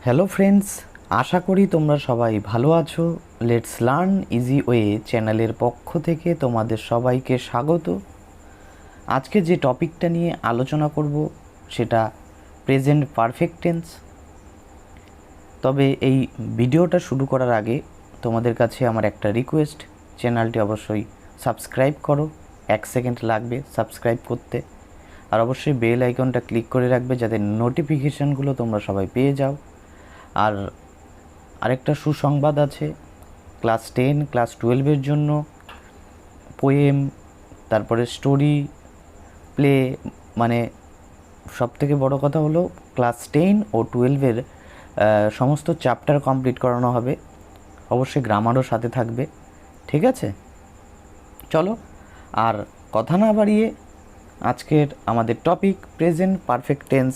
Hello friends, আশা করি তোমরা সবাই ভালো আছো। লেটস লার্ন ইজি ওয়ে চ্যানেলের পক্ষ থেকে তোমাদের সবাইকে স্বাগত। আজকে যে টপিকটা নিয়ে আলোচনা করব সেটা প্রেজেন্ট পারফেক্ট টেন্স। তবে এই ভিডিওটা শুরু করার আগে তোমাদের কাছে আমার একটা রিকোয়েস্ট, চ্যানেলটি অবশ্যই সাবস্ক্রাইব করো। 1 সেকেন্ড লাগবে সাবস্ক্রাইব করতে। আর অবশ্যই বেল আইকনটা ক্লিক করে রাখবে যাতে নোটিফিকেশানগুলো তোমরা সবাই পেয়ে যাও। আর আরেকটা সুসংবাদ আছে, ক্লাস 10 ক্লাস 12-এর জন্য পোয়েম, তারপরে স্টোরি, প্লে, মানে সবথেকে বড় কথা হলো ক্লাস 10 ও 12-এর সমস্ত চ্যাপ্টার কমপ্লিট করানো হবে। অবশ্যই গ্রামারও সাথে থাকবে, ঠিক আছে? চলো আর কথা না বাড়িয়ে আজকের আমাদের টপিক প্রেজেন্ট পারফেক্ট টেন্স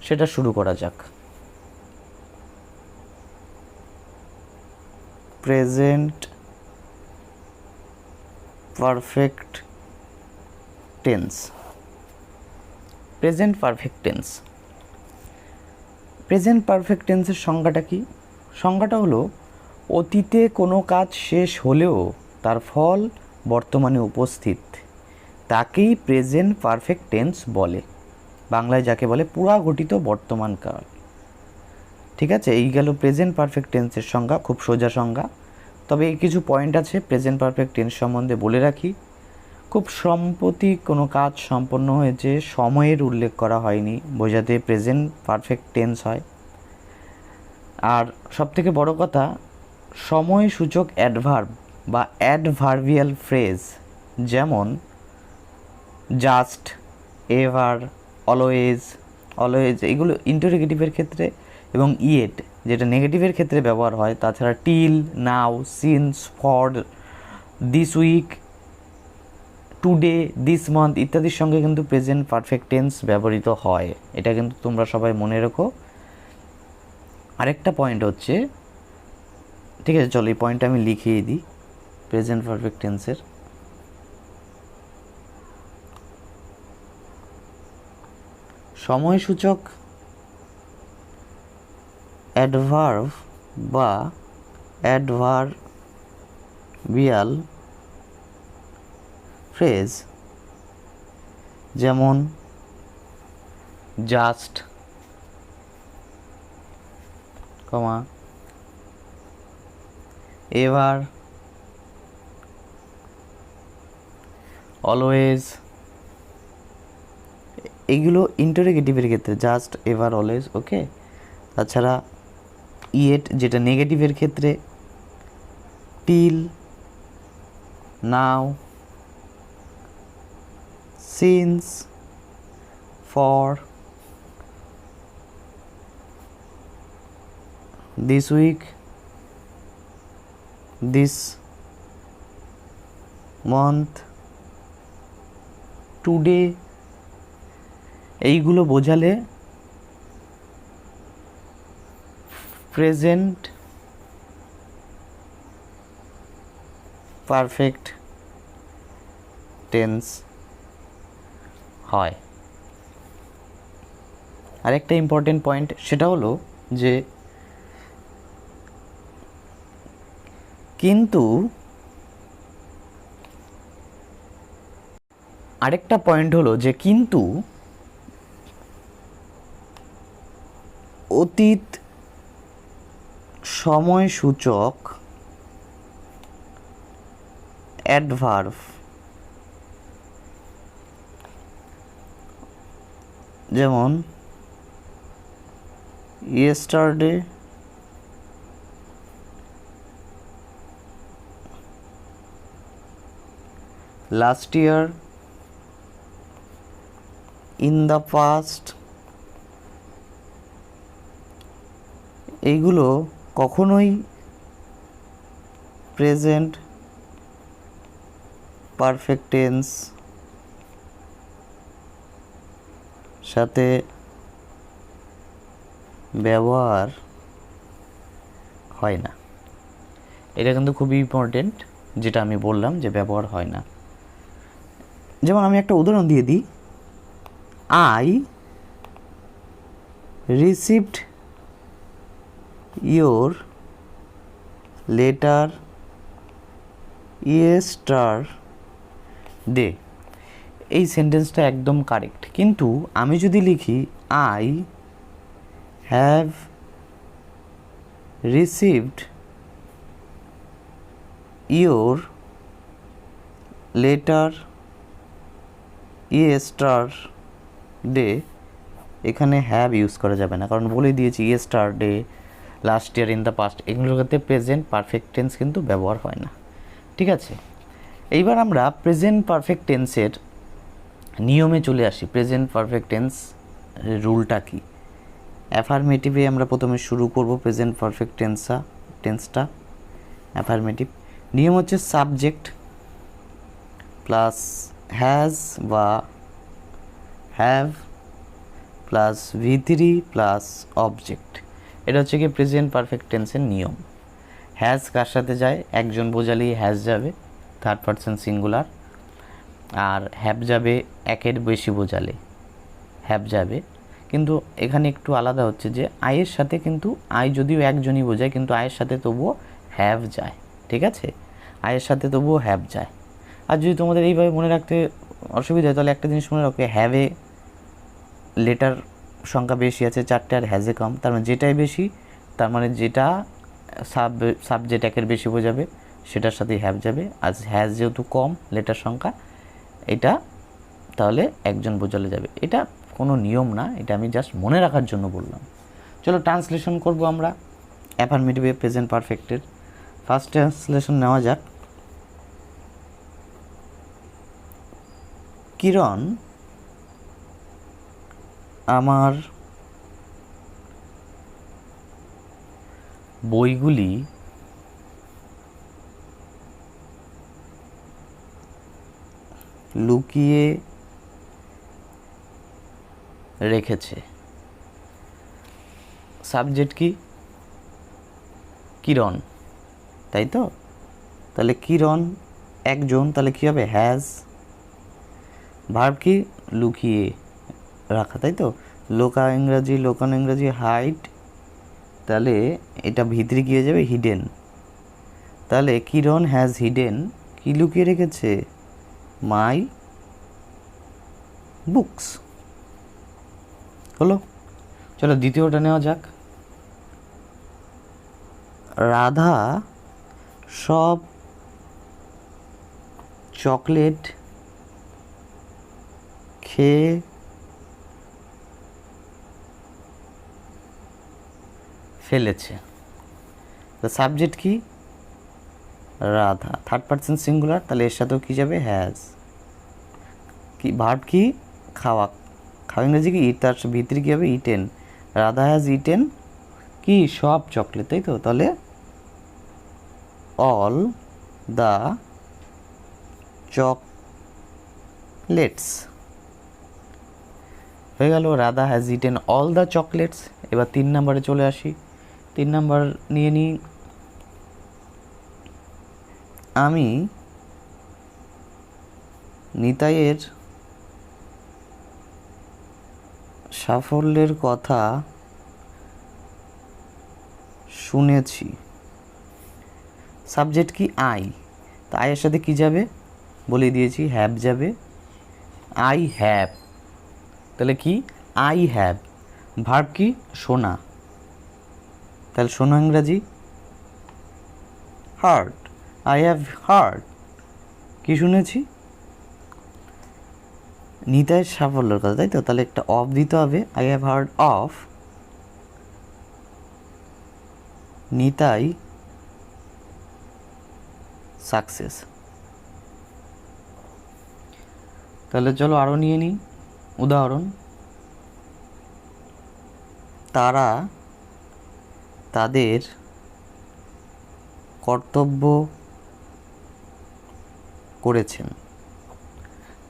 সেটা শুরু করা যাক। Present perfect tense. Present perfect tense, present perfect টেন্সের সংজ্ঞাটা কি? সংজ্ঞাটা হলো অতীতে কোনো কাজ শেষ হলেও তার ফল বর্তমানে উপস্থিত, তাকেই প্রেজেন্ট পারফেক্ট টেন্স বলে। বাংলায় যাকে বলে পুরাঘটিত বর্তমান কাল। ঠিক আছে, এই গেল প্রেজেন্ট পারফেক্ট টেন্সের সংজ্ঞা, খুব সোজা সংজ্ঞা। তবে কিছু পয়েন্ট আছে প্রেজেন্ট পারফেক্ট টেন্স সম্বন্ধে বলে রাখি। খুব সম্প্রতি কোনো কাজ সম্পন্ন হয়েছে, সময়ের উল্লেখ করা হয়নি, বোঝাতে প্রেজেন্ট পারফেক্ট টেন্স হয়। আর সবথেকে বড় কথা, সময়সূচক অ্যাডভার্ব বা অ্যাডভার্বিয়াল ফ্রেজ যেমন জাস্ট, এভার, অলওয়েজ, এগুলো ইন্টারোগেটিভের ক্ষেত্রে, এবং ইয়েট যেটা নেগেটিভের ক্ষেত্রে ব্যবহার হয়। তাছাড়া till, now, since, for, this week, today, this month ইত্যাদির সঙ্গে কিন্তু প্রেজেন্ট পারফেক্ট টেন্স ব্যবহৃত হয়। এটা কিন্তু তোমরা সবাই মনে রেখো। আরেকটা পয়েন্ট হচ্ছে, ঠিক আছে চলো এই পয়েন্টটা আমি লিখিয়ে দিই প্রেজেন্ট পারফেক্ট টেন্সের। সময়সূচক অ্যাডভার্ব বা অ্যাডভার্বিয়াল ফ্রেজ যেমন জাস্ট, কমা, এভার, অলওয়েজ, এইগুলো ইন্টারোগেটিভের ক্ষেত্রে, জাস্ট, এভার, অলওয়েজ, ওকে। তাছাড়া ইয়েট যেটা নেগেটিভের ক্ষেত্রে, till, now, since, for, this week, this month, today, এইগুলো বোঝালে প্রেজেন্ট পারফেক্ট টেন্স হয়। আরেকটা ইম্পর্টেন্ট পয়েন্ট সেটা হলো যে কিন্তু, আরেকটা পয়েন্ট হলো যে কিন্তু অতীত সময়সূচক অ্যাডভার্ব যেমন yesterday, last year, in the past, এইগুলো কখনোই প্রেজেন্ট পারফেক্ট টেন্স সাথে ব্যবহার হয় না। এটা কিন্তু খুবই ইম্পর্টেন্ট, যেটা আমি বললাম যে ব্যবহার হয় না। যেমন আমি একটা উদাহরণ দিয়ে দিই, I received your letter yesterday. এই সেন্টেন্সটা একদম কারেক্ট, কিন্তু আমি যদি লিখি I have received your letter yesterday, এখানে হ্যাভ ইউজ করা যাবে না, কারণ বলে দিয়েছি yesterday, last year, in the past, এগুলোর ক্ষেত্রে প্রেজেন্ট পারফেক্ট টেন্স কিন্তু ব্যবহার হয় না। ঠিক আছে, এইবার আমরা প্রেজেন্ট পারফেক্ট টেন্সের নিয়মে চলে আসি। প্রেজেন্ট পারফেক্ট টেন্স রুলটা কি? অ্যাফার্মেটিভে আমরা প্রথমে শুরু করব প্রেজেন্ট পারফেক্ট টেন্সটা। অ্যাফার্মেটিভ নিয়ম হচ্ছে সাবজেক্ট প্লাস হ্যাজ বা have plus V3 plus object. এটা হচ্ছে কি প্রেজেন্ট পারফেক্ট টেন্সের নিয়ম। হ্যাজ কার সাথে যায়? একজন বোঝালেই হ্যাজ যাবে, থার্ড পারসন সিঙ্গুলার। আর হ্যাভ যাবে একের বেশি বোঝালে হ্যাভ যাবে। কিন্তু এখানে একটু আলাদা হচ্ছে যে আয়ের সাথে কিন্তু আই যদিও একজনই বোঝায়, কিন্তু আয়ের সাথে তবুও হ্যাভ যায়। ঠিক আছে, আয়ের সাথে তবুও হ্যাভ যায়। আর যদি তোমাদের এইভাবে মনে রাখতে অসুবিধা হয়, তাহলে একটা জিনিস মনে রাখবে, হ্যাভে লেটার সংখ্যা বেশি আছে 4টে, আর হ্যাজে কম। তার মানে যেটাই বেশি, তার মানে যেটা সাবজেক্ট একের বেশি বোঝাবে সেটার সাথেই হ্যাভ যাবে। আর হ্যাজ যেহেতু কম লেটার সংখ্যা, এটা তাহলে একজন বোঝালে যাবে। এটা কোনো নিয়ম না, এটা আমি জাস্ট মনে রাখার জন্য বললাম। চলো ট্রান্সলেশন করব আমরা অ্যাফার্মেটিভে প্রেজেন্ট পারফেক্টের। ফার্স্ট ট্রান্সলেশন নেওয়া যাক। কিরণ আমার বইগুলি লুকিয়ে রেখেছে। সাবজেক্ট কি? কিরণ, তাই তো? তাহলে কিরণ একজন, তাহলে কী হবে? হ্যাজ। ভার্ব কি? লুকিয়ে রাখা, তাই তো? লোকানো ইংরাজি হাইড, তাহলে এটা ভিতরে গিয়ে যাবে হিডেন। তাহলে কিরণ হ্যাজ হিডেন, কি লুকিয়ে রেখেছে? মাই বুকস। হলো। চলো দ্বিতীয়টা নেওয়া যাক। রাধা সব চকলেট খেয়ে ফেলেছে। দ্য সাবজেক্ট কি? রাধা, থার্ড পারসন সিঙ্গুলার, তাহলে এর সাথেও কী যাবে? হ্যাজ। কি ভার্ব কি? খাওয়া, খাওয়া ইংরেজি কি? ইট, তার ভিতরে কী হবে? ইটেন। রাধা হ্যাজ ইটেন কি? সব চকলেট, তাই তো? তাহলে অল দ্য চকলেটস হয়ে গেল। Radha has eaten all the chocolates. এবার 3 নম্বরে চলে আসি। 3 নম্বর নিয়ে নিই। আমি নিতাইয়ের সাফল্যের কথা শুনেছি। সাবজেক্ট কি? আই। তা আয়ের সাথে কী যাবে? বলে দিয়েছি হ্যাভ যাবে। আই হ্যাভ, তাহলে কি? I have. ভার্ব কি? শোনা, তাহলে শোনা ইংরাজি হার্ড। আই হ্যাভ হার্ড, কি শুনেছি? নিতাইয়ের সাফল্যের কথা, তাই তো? তাহলে একটা অফ দিতে হবে। I have heard of Nitai success. তাহলে চলো আরও নিয়ে নিই উদাহরণ। তারা তাদের কর্তব্য করেছেন।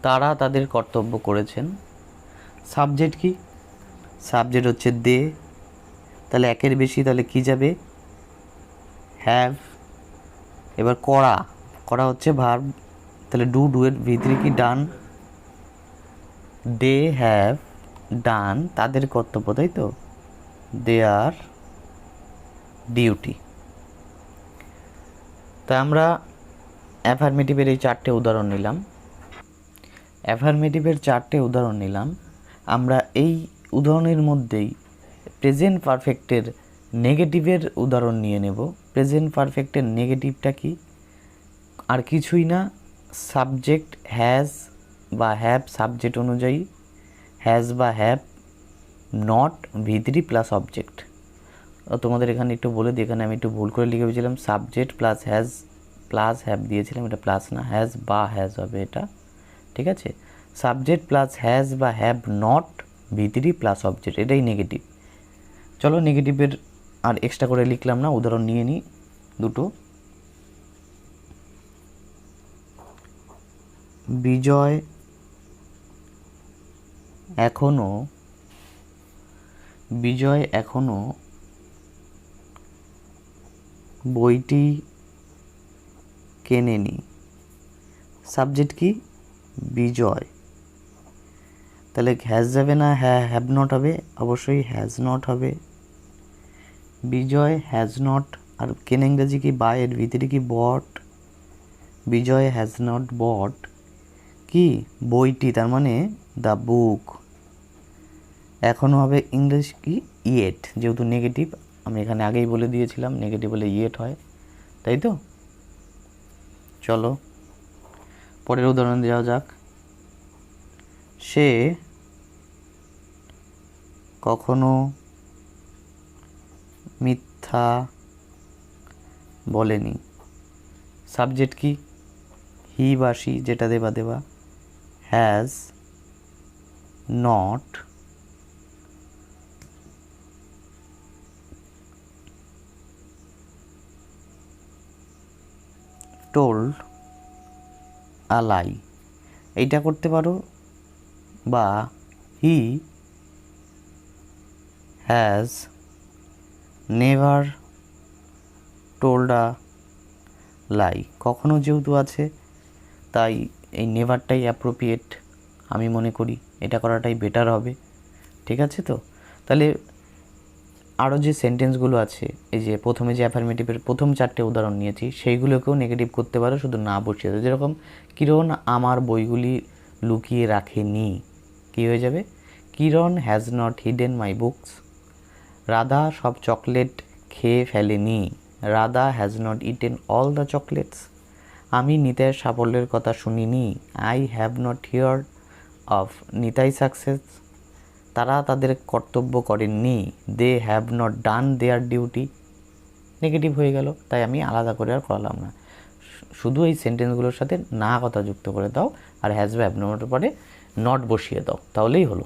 তারা তাদের কর্তব্য করেছেন। সাবজেক্ট কি? সাবজেক্ট হচ্ছে দে, তাহলে একের বেশি, তাহলে কি যাবে? হ্যাভ। এবার করা, করা হচ্ছে ভার্ব, তাহলে ডু, ডু এর ভিতরে কি? ডান। দে হ্যাভ ডান, তাদের কর্তব্য, তাই তো? দে আর ডিউটি। তা আমরা অ্যাফার্মেটিভের এই 4টে উদাহরণ নিলাম। আমরা এই উদাহরণের মধ্যেই প্রেজেন্ট পারফেক্টের নেগেটিভের উদাহরণ নিয়ে নেব। প্রেজেন্ট পারফেক্টের নেগেটিভটা কি? আর কিছুই না, সাবজেক্ট হ্যাজ বা হ্যাভ সাবজেক্ট অনুযায়ী, হ্যাজ বা have not V3 plus object. তোমাদের এখানে একটু বলে দিই, এখানে আমি একটু ভুল করে লিখে দিয়েছিলাম subject plus has plus have দিয়েছিলাম, এটা প্লাস না, হ্যাজ বা হ্যাজ হবে এটা, ঠিক আছে? সাবজেক্ট প্লাস হ্যাজ বা have not V3 plus object, এটাই নেগেটিভ। চলো নেগেটিভের আর এক্সট্রা করে লিখলাম না, উদাহরণ নিয়ে নিই দুটো। বিজয় এখনো বইটি কেনেনি। সাবজেক্ট কি? বিজয়। তাহলে হ্যাজ যাবে না, হ্যাভ নট হবে, অবশ্যই হ্যাজ নট হবে। বিজয় হ্যাজ নট, আর কেন ইংরাজি কি? বাই, এর ভিতরে কি? বট। বিজয় হ্যাজ নট বট কি? বইটি, তার মানে দ্য বুক। এখনও হবে ইংলিশ কি? ইয়েট, যেহেতু নেগেটিভ আমি এখানে আগেই বলে দিয়েছিলাম নেগেটিভ হলে ইয়েট হয়, তাই তো? চলো পরের উদাহরণ দেওয়া যাক। সে কখনো মিথ্যা বলেনি। সাবজেক্ট কি? হি বা সি, যেটা দেবা। হ্যাজ নট টোল্ড আ লাই, এইটা করতে পারো। বা হি হ্যাজ নেভার টোল্ড আ লাই, কখনো যেহেতু আছে তাই এই নেভারটাই অ্যাপ্রোপ্রিয়েট আমি মনে করি, এটা করাটাই বেটার হবে, ঠিক আছে? তো তাহলে আরও যে সেন্টেন্সগুলো আছে, এই যে প্রথমে যে অ্যাফার্মেটিভের প্রথম 4টে উদাহরণ নিয়েছি সেইগুলোকেও নেগেটিভ করতে পারো, শুধু না বসিয়ে দাও। যেরকম কিরণ আমার বইগুলি লুকিয়ে রাখেনি, কী হয়ে যাবে? Kiran has not hidden my books. Radha সব চকলেট খেয়ে ফেলেনি। Radha has not eaten all the chocolates. আমি নিতাইয়ের সাফল্যের কথা শুনিনি। I have not heard of Nitai success. তারা তাদের কর্তব্য করেননি। They have not done their duty. Negative হয়ে গেল, তাই আমি আলাদা করে আর করালাম না, শুধু এই সেন্টেন্সগুলোর সাথে না কথা যুক্ত করে দাও আর হ্যাজ বা হ্যাভ নটের পরে নট বসিয়ে দাও, তাহলেই হলো।